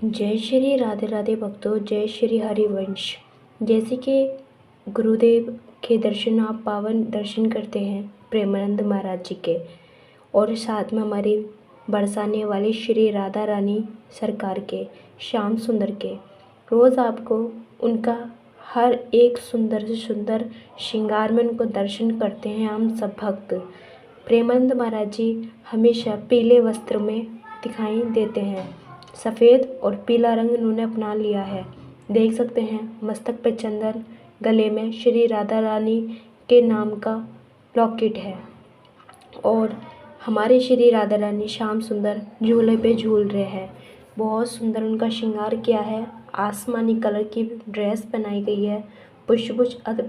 जय श्री राधे राधे भक्तों, जय श्री हरिवंश। जैसे कि गुरुदेव के दर्शन आप पावन दर्शन करते हैं प्रेमानंद महाराज जी के, और साथ में हमारे बरसाने वाले श्री राधा रानी सरकार के, श्याम सुंदर के। रोज़ आपको उनका हर एक सुंदर से सुंदर श्रृंगार में उनको दर्शन करते हैं हम सब भक्त। प्रेमानंद महाराज जी हमेशा पीले वस्त्र में दिखाई देते हैं। सफ़ेद और पीला रंग उन्होंने अपना लिया है। देख सकते हैं मस्तक पे चंदन, गले में श्री राधा रानी के नाम का लॉकेट है, और हमारे श्री राधा रानी श्याम सुंदर झूले पे झूल रहे हैं। बहुत सुंदर उनका श्रृंगार किया है। आसमानी कलर की ड्रेस पहनाई गई है, पुष्प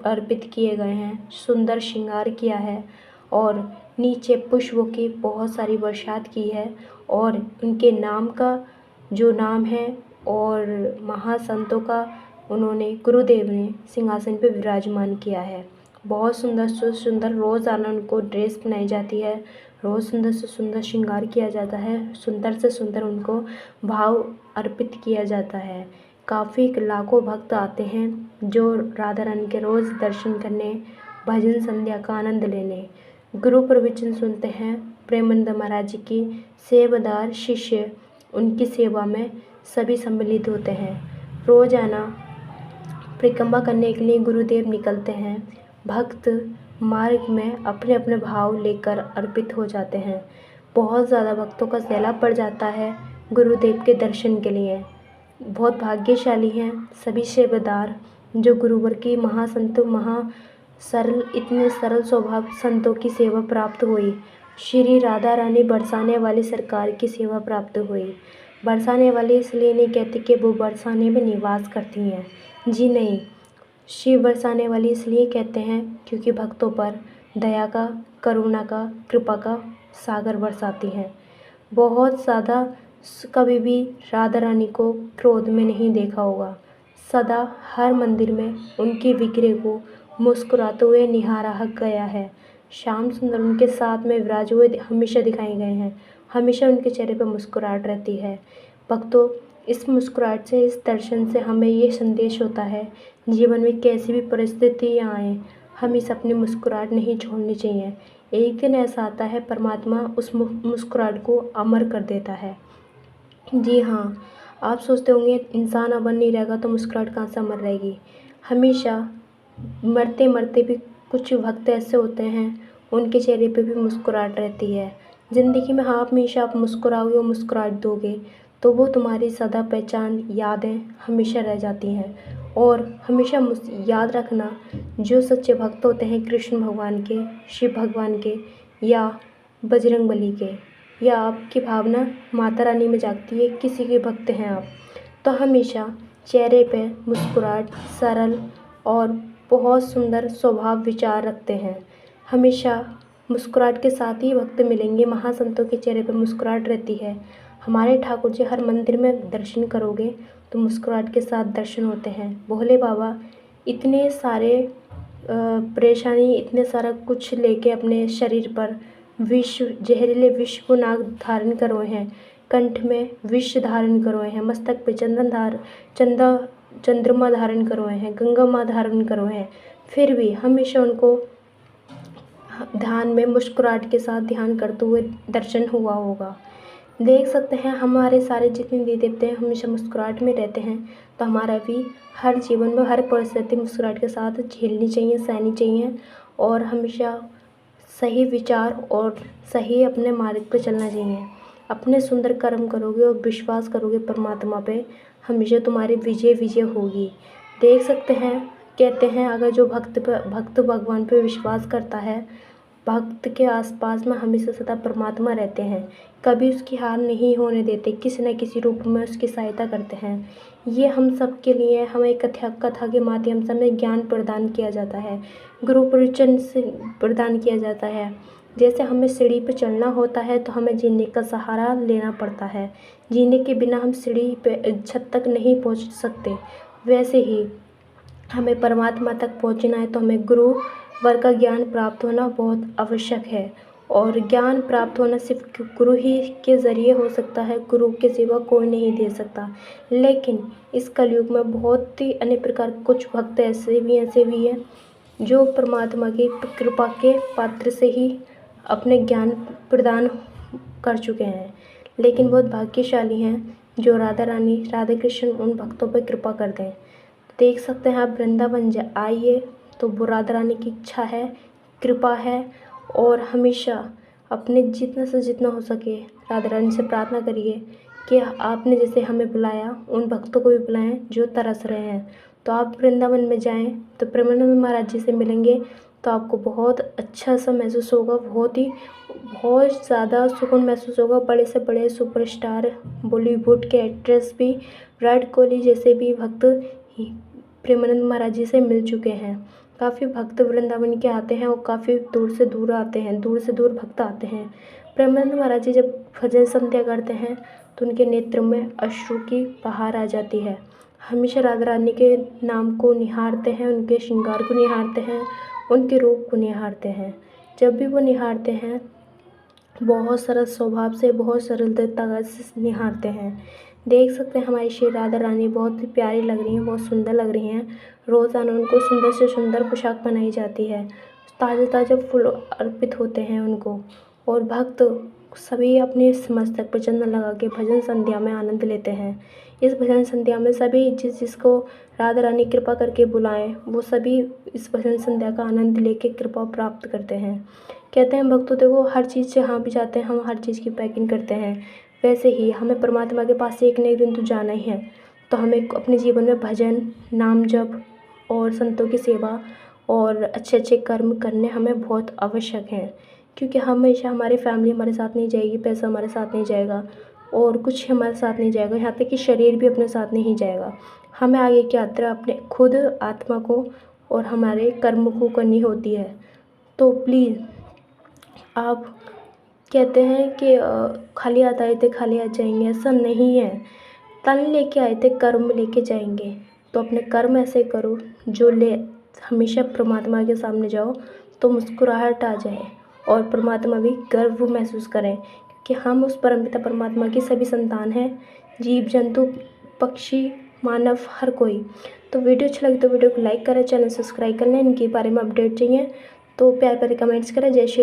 अर्पित किए गए हैं, सुंदर श्रृंगार किया है, और नीचे पुष्पों की बहुत सारी बरसात की है। और उनके नाम का जो नाम है और महासंतों का उन्होंने गुरुदेव ने सिंहासन पे विराजमान किया है। बहुत सुंदर से सुंदर रोज़ाना उनको ड्रेस पहनाई जाती है, रोज़ सुंदर से सुंदर श्रृंगार किया जाता है, सुंदर से सुंदर उनको भाव अर्पित किया जाता है। काफ़ी लाखों भक्त आते हैं जो राधा रानी के रोज़ दर्शन करने, भजन संध्या का आनंद लेने, गुरु प्रवचन सुनते हैं। प्रेमानंद महाराज जी की सेवादार शिष्य उनकी सेवा में सभी सम्मिलित होते हैं। रोज़ाना परिक्रमा करने के लिए गुरुदेव निकलते हैं। भक्त मार्ग में अपने अपने भाव लेकर अर्पित हो जाते हैं। बहुत ज़्यादा भक्तों का सैलाब पड़ जाता है गुरुदेव के दर्शन के लिए। बहुत भाग्यशाली हैं सभी सेवादार जो गुरुवर की महासंत इतने सरल स्वभाव संतों की सेवा प्राप्त हुई। श्री राधा रानी बरसाने वाली सरकार की सेवा प्राप्त हुई। बरसाने वाली इसलिए नहीं कहते कि वो बरसाने में निवास करती हैं, जी नहीं, शिव बरसाने वाली इसलिए कहते हैं क्योंकि भक्तों पर दया का, करुणा का, कृपा का सागर बरसाती हैं। बहुत ज़्यादा कभी भी राधा रानी को क्रोध में नहीं देखा होगा। सदा हर मंदिर में उनके विग्रह को मुस्कुराते हुए निहारा गया है। श्याम सुंदर उनके साथ में विराज हुए हमेशा दिखाए गए हैं। हमेशा उनके चेहरे पर मुस्कुराहट रहती है। भक्तों, इस मुस्कुराहट से, इस दर्शन से हमें ये संदेश होता है, जीवन में कैसी भी परिस्थितियाँ आए, हमें अपनी मुस्कुराहट नहीं छोड़नी चाहिए। एक दिन ऐसा आता है परमात्मा उस मुस्कुराहट को अमर कर देता है। जी हाँ, आप सोचते होंगे इंसान अमर नहीं रहेगा तो मुस्कुराहट कहाँ से अमर रहेगी। हमेशा मरते मरते भी कुछ भक्त ऐसे होते हैं उनके चेहरे पे भी मुस्कुराहट रहती है। ज़िंदगी में हाँ, हमेशा आप मुस्कुराओगे और मुस्कुराहट दोगे तो वो तुम्हारी सदा पहचान, यादें हमेशा रह जाती हैं। और हमेशा याद रखना, जो सच्चे भक्त होते हैं कृष्ण भगवान के, शिव भगवान के, या बजरंगबली के, या आपकी भावना माता रानी में जागती है, किसी के भक्त हैं आप, तो हमेशा चेहरे पे मुस्कुराहट, सरल और बहुत सुंदर स्वभाव विचार रखते हैं। हमेशा मुस्कुराहट के साथ ही भक्त मिलेंगे। महासंतों के चेहरे पर मुस्कुराहट रहती है। हमारे ठाकुर जी हर मंदिर में दर्शन करोगे तो मुस्कुराहट के साथ दर्शन होते हैं। भोले बाबा इतने सारे परेशानी, इतने सारा कुछ लेके अपने शरीर पर जहरीले विष को नाग धारण करोए हैं, कंठ में विष धारण करोए हैं, मस्तक पे चंद्रमा धारण करोए हैं, गंगा माँ धारण करोए हैं, फिर भी हमेशा उनको ध्यान में मुस्कुराहट के साथ ध्यान करते हुए दर्शन हुआ होगा। देख सकते हैं हमारे सारे जितने देवी देवते हैं हमेशा मुस्कुराहट में रहते हैं, तो हमारा भी हर जीवन में हर परिस्थिति मुस्कुराहट के साथ झेलनी चाहिए, सहनी चाहिए, और हमेशा सही विचार और सही अपने मार्ग पर चलना चाहिए। अपने सुंदर कर्म करोगे और विश्वास करोगे परमात्मा पे, हमेशा तुम्हारी विजय होगी। देख सकते हैं, कहते हैं अगर जो भक्त भगवान पे विश्वास करता है, भक्त के आसपास में हमेशा सदा परमात्मा रहते हैं, कभी उसकी हार नहीं होने देते, किसी न किसी रूप में उसकी सहायता करते हैं। ये हम सब के लिए हमें कथा के माध्यम से हमें ज्ञान प्रदान किया जाता है, गुरु प्रवचन से प्रदान किया जाता है। जैसे हमें सीढ़ी पर चलना होता है तो हमें जीने का सहारा लेना पड़ता है, जीने के बिना हम सीढ़ी पे छत तक नहीं पहुंच सकते। वैसे ही हमें परमात्मा तक पहुंचना है तो हमें गुरु वर का ज्ञान प्राप्त होना बहुत आवश्यक है। और ज्ञान प्राप्त होना सिर्फ गुरु ही के ज़रिए हो सकता है, गुरु के सिवा कोई नहीं दे सकता। लेकिन इस कलयुग में बहुत ही अन्य प्रकार कुछ भक्त ऐसे भी हैं जो परमात्मा की कृपा के पात्र से ही अपने ज्ञान प्रदान कर चुके हैं। लेकिन बहुत भाग्यशाली हैं जो राधा रानी राधा कृष्ण उन भक्तों पर कृपा कर दें। देख सकते हैं आप वृंदावन आइए तो वो राधा रानी की इच्छा है, कृपा है, और हमेशा अपने जितना से जितना हो सके राधा रानी से प्रार्थना करिए कि आपने जैसे हमें बुलाया उन भक्तों को भी बुलाएं जो तरस रहे हैं। तो आप वृंदावन में जाएं तो प्रेमानंद महाराज जी से मिलेंगे तो आपको बहुत अच्छा सा महसूस होगा, बहुत ज़्यादा सुकून महसूस होगा। बड़े से बड़े सुपरस्टार बॉलीवुड के एक्ट्रेस भी विराट कोहली जैसे भी भक्त प्रेमानंद महाराज जी से मिल चुके हैं। काफ़ी भक्त वृंदावन के आते हैं और काफ़ी दूर से दूर आते हैं, दूर से दूर भक्त आते हैं। प्रेमानंद महाराज जी जब भजन संध्या करते हैं तो उनके नेत्र में अश्रु की बहार आ जाती है। हमेशा राधा रानी के नाम को निहारते हैं, उनके श्रृंगार को निहारते हैं, उनके रूप को निहारते हैं। जब भी वो निहारते हैं बहुत सरल स्वभाव से, बहुत सरलता से निहारते हैं। देख सकते हैं हमारी श्री राधा रानी बहुत ही प्यारी लग रही हैं, बहुत सुंदर लग रही हैं। रोज़ाना उनको सुंदर से सुंदर पोशाक पहनाई जाती है, ताज़े ताज़े फूल अर्पित होते हैं उनको, और भक्त सभी अपने मस्तक पर चंदन लगा के भजन संध्या में आनंद लेते हैं। इस भजन संध्या में सभी जिसको राधा रानी कृपा करके बुलाएं वो सभी इस भजन संध्या का आनंद लेके कृपा प्राप्त करते हैं। कहते हैं भक्तों देखो हर चीज़ जहाँ भी जाते हैं हम हर चीज़ की पैकिंग करते हैं, वैसे ही हमें परमात्मा के पास एक न एक दिन तो जाना ही है। तो हमें अपने जीवन में भजन, नाम जप और संतों की सेवा और अच्छे अच्छे कर्म करने हमें बहुत आवश्यक हैं, क्योंकि हमेशा हमारी फैमिली हमारे साथ नहीं जाएगी, पैसा हमारे साथ नहीं जाएगा और कुछ हमारे साथ नहीं जाएगा, यहाँ तक कि शरीर भी अपने साथ नहीं जाएगा। हमें आगे की यात्रा अपने खुद आत्मा को और हमारे कर्म को करनी होती है। तो प्लीज़ आप कहते हैं कि खाली हाथ आए थे खाली हाथ जाएंगे, ऐसा नहीं है। तन लेके आए थे कर्म लेके जाएंगे। तो अपने कर्म ऐसे करो जो हमेशा परमात्मा के सामने जाओ तो मुस्कुराहट आ जाए और परमात्मा भी गर्व महसूस करें, क्योंकि हम उस परमपिता परमात्मा की सभी संतान हैं, जीव जंतु पक्षी मानव हर कोई। तो वीडियो अच्छा लगे तो वीडियो को लाइक करें, चैनल सब्सक्राइब कर लें। इनके बारे में अपडेट चाहिए तो प्यार भरे कमेंट्स करें। जय श्री